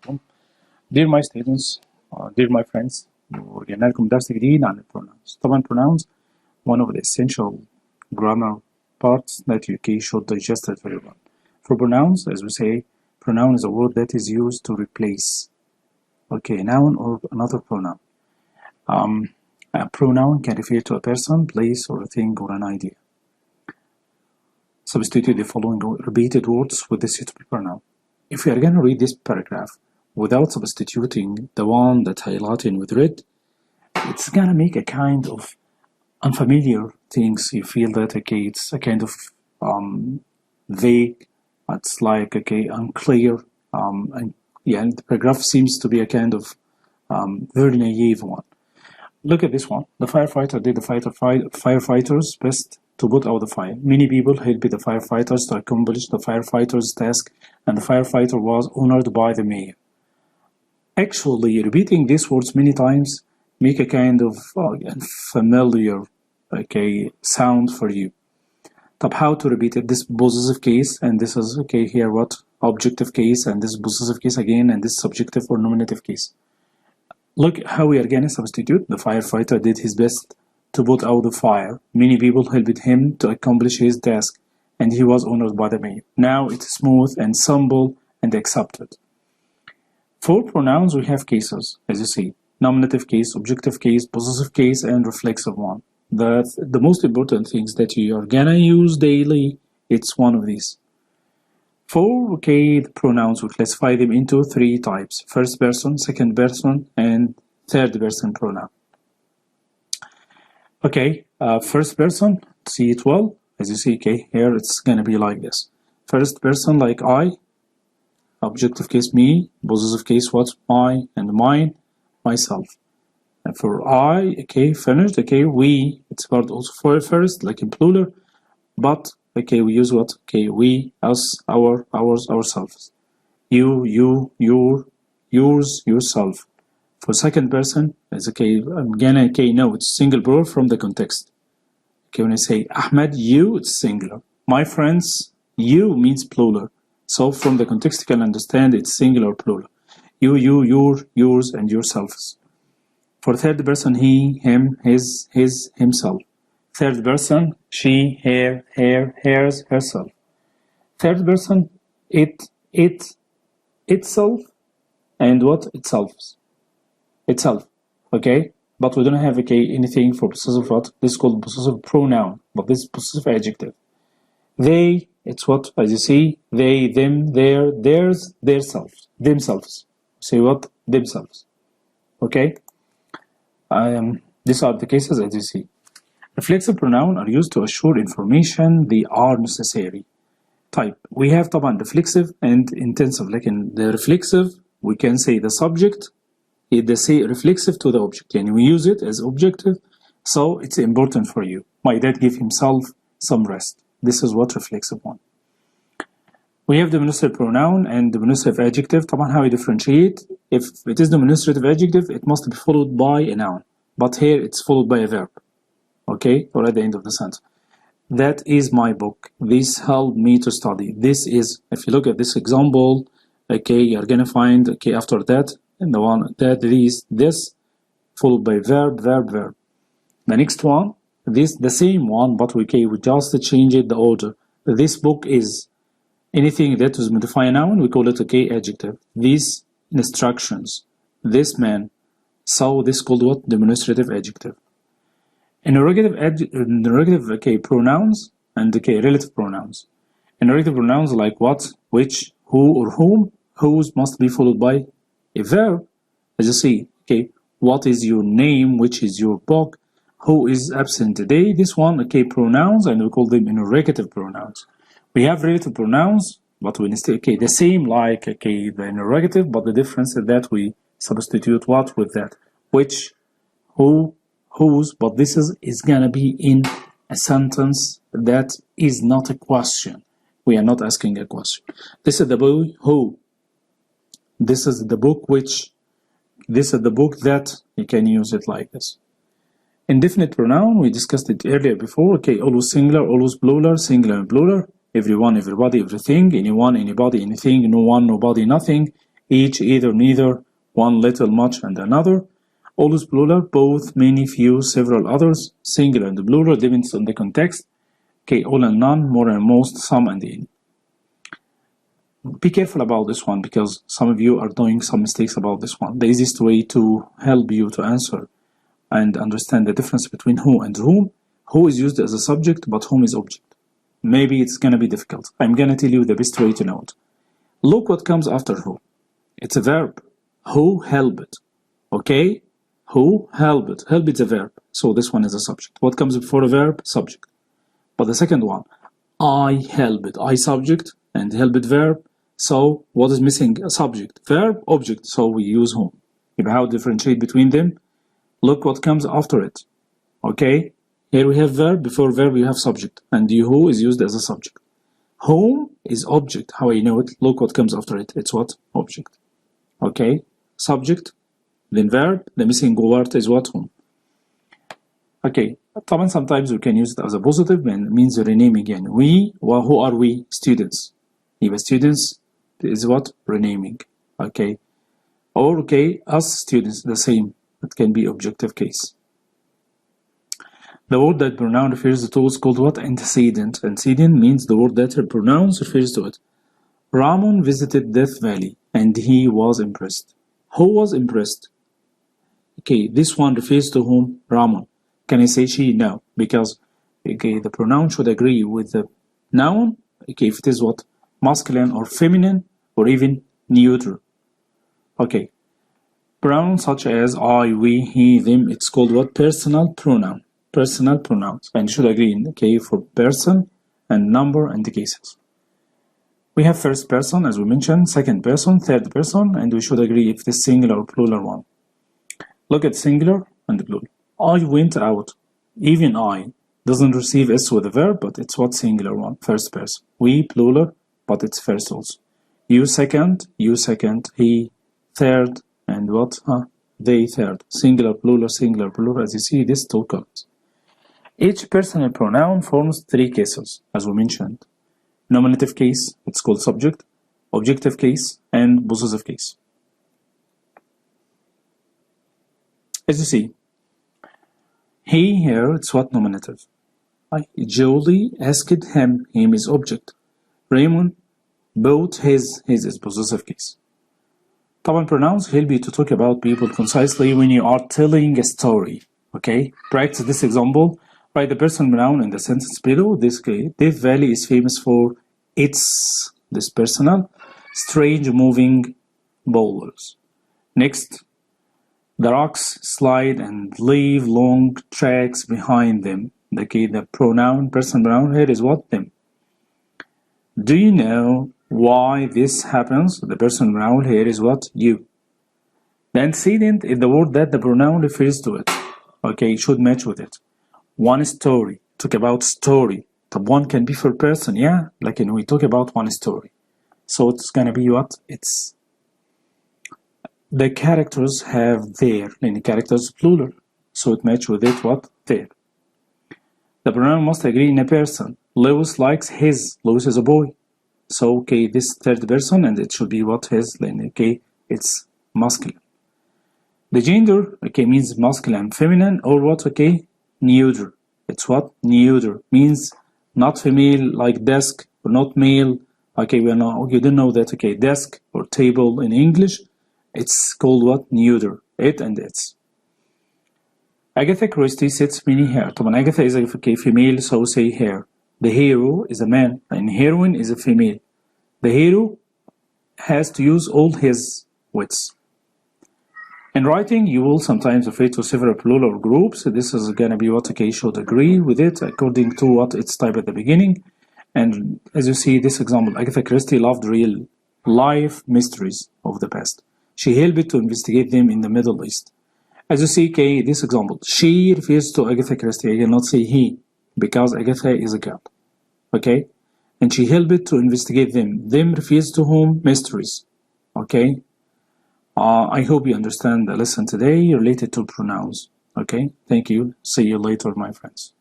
عليكم. Dear my students, dear my friends, ورجعنا لكم درس جديد عن pronouns. طبعا pronouns one of the essential grammar parts that you should digest it very well. For pronouns, as we say, pronoun is a word that is used to replace a noun or another pronoun. A pronoun can refer to a person, place, or a thing, or an idea. Substitute the following repeated words with the suitable pronoun. If we are going to read this paragraph without substituting the one that's highlighted with red, it's going to make a kind of unfamiliar things. You feel that, it's a kind of vague, it's like, unclear, and the paragraph seems to be a kind of very naive one. Look at this one. The firefighter did the firefighters' best to put out the fire. Many people helped the firefighters to accomplish the firefighters' task, and the firefighter was honored by the mayor. Actually, repeating these words many times make a kind of familiar sound for you. But how to repeat it? This possessive case, and this is here what objective case, and this possessive case again, and this subjective or nominative case. Look how we are going to substitute. The firefighter did his best to put out the fire. Many people helped him to accomplish his task, and he was honored by the mayor. Now it's smooth and simple and accepted. For pronouns, we have cases, as you see: nominative case, objective case, possessive case, and reflexive one. The most important things that you are gonna use daily, it's one of these. For the pronouns, we classify them into three types: first person, second person, and third person pronoun. First person, see it well, as you see, here it's gonna be like this. First person, like I, objective case me, possessive case what, my, and mine, myself. And for I, finished, we, it's part also for first, like in plural, but we use what? We, us, our, ours, ourselves. You, your, yours, yourself. For second person, it's I'm gonna no, it's single plural from the context. When I say Ahmed, you, it's singular. My friends, you means plural. So from the context you can understand it's singular plural. You, your, yours, and yourselves. For third person, he, him, his, himself. Third person, she, her, hers, herself. Third person, it, itself, and what? Itself. But we don't have anything for possessive what? This is called possessive pronoun, but this is possessive adjective. They, it's what? As you see, they, them, their, theirs, themselves. Say what? Themselves. These are the cases as you see. Reflexive pronouns are used to assure information they are necessary. Type. We have طبعا reflexive and intensive. Like in the reflexive, we can say the subject is reflexive to the object. And we use it as objective, so it's important for you. My dad gave himself some rest. This is what reflexive one. We have demonstrative pronoun and demonstrative adjective. طبعا how we differentiate? If it is demonstrative adjective, it must be followed by a noun. But here it's followed by a verb. Or at the end of the sentence. That is my book. This helped me to study. This is, if you look at this example, you're gonna find, after that, and the one that this, followed by verb. The next one, the same one, but we just changed the order. This book is anything that is modify a noun, we call it adjective. These instructions, this man, so this called what? Demonstrative adjective. Interrogative pronouns and relative pronouns. Interrogative pronouns like what, which, who, or whom. Whose must be followed by a verb, as you see. What is your name? Which is your book? Who is absent today? This one, pronouns, and we call them interrogative pronouns. We have relative pronouns, but we still the same like the interrogative, but the difference is that we substitute what with that, which, who, whose, but this is gonna be in a sentence that is not a question. We are not asking a question. This is the boy who. This is the book which. This is the book that. You can use it like this. Indefinite pronoun, we discussed it earlier before. Always singular, always plural, singular and plural. Everyone, everybody, everything, anyone, anybody, anything, no one, nobody, nothing. each, either, neither, one, little, much, and another. Always plural, both, many, few, several, others. Singular and plural depends on the context. Okay, all and none, more and most, some and any. Be careful about this one because some of you are doing some mistakes about this one. The easiest way to help you to answer and understand the difference between who and whom. Who is used as a subject, but whom is object. Maybe it's going to be difficult. I'm going to tell you the best way to know it. Look what comes after who. It's a verb. Who helped. Okay? Who helped. Help is a verb. So this one is a subject. What comes before a verb? Subject. But the second one, I helped. I subject and helped verb. So what is missing? A subject. Verb, object. So we use whom. How to differentiate between them? Look what comes after it. Okay? Here we have verb. Before verb you have subject. And the who is used as a subject. Whom is object. How I know it? Look what comes after it. It's what? Object. Okay? Subject. Then verb. The missing word is what? Whom. Okay. طبعا sometimes we can use it as a positive and means renaming again. We, well, who are we? Students. Even students is what? Renaming. Okay. Or okay, us students, the same. It can be objective case. The word that pronoun refers to is called what? Antecedent. Antecedent means the word that pronouns refers to it. Ramon visited Death Valley and he was impressed. Who was impressed? Okay, this one refers to whom? Ramon. Can I say she? No, because okay, the pronoun should agree with the noun. Okay, if it is what? Masculine or feminine or even neutral. Okay. Pronouns such as I, we, he, them, it's called what? Personal pronoun. Personal pronouns. And should agree in okay for person and number and the cases. We have first person, as we mentioned, second person, third person, and we should agree if it is singular or plural one. Look at singular and plural. I went out. Even I doesn't receive S with a verb, but it's what? Singular one, first person. We, plural, but it's first also. You second, he third, and what? They third. Singular, plural, as you see, this two columns. Each personal pronoun forms three cases, as we mentioned. Nominative case, it's called subject, objective case, and possessive case. As you see, he here, it's what? Nominative. Julie asked him is object. Raymond bought his is possessive case. طبعا pronouns help you to talk about people concisely when you are telling a story. Okay, practice this example. Write the personal pronoun in the sentence below. This Death Valley is famous for its, this personal, strange moving boulders. Next, the rocks slide and leave long tracks behind them. Okay, the pronoun, personal pronoun here is what? Them. Do you know why this happens? The personal pronoun here is what? You. The antecedent is the word that the pronoun refers to it. Okay, it should match with it. One story. Talk about story. The one can be for person, yeah? Like we talk about one story. So it's gonna be what? It's the characters have their, and the characters plural. So it match with it what? Their. The pronoun must agree in a person. Lewis likes his. Lewis is a boy. So okay, this third person, and it should be what? His. Then okay, it's masculine. The gender okay means masculine, feminine, or what? Okay, neuter. It's what? Neuter means not female like desk or not male. Okay, we know you didn't know that. Okay, desk or table in English, it's called what? Neuter. It and its. Agatha Christie sets many hair. طبعا Agatha is a okay, female, so say hair. The hero is a man and heroine is a female. The hero has to use all his wits. In writing, you will sometimes refer to several plural groups. This is going to be what okay should agree with it according to what its type at the beginning. And as you see, this example, Agatha Christie loved real life mysteries of the past. She helped to investigate them in the Middle East. As you see, okay, this example, she refers to Agatha Christie. I cannot say he because Agatha is a girl. Okay? And she helped to investigate them. Them refers to whom? Mysteries. Okay? I hope you understand the lesson today related to pronouns. Okay? Thank you. See you later, my friends.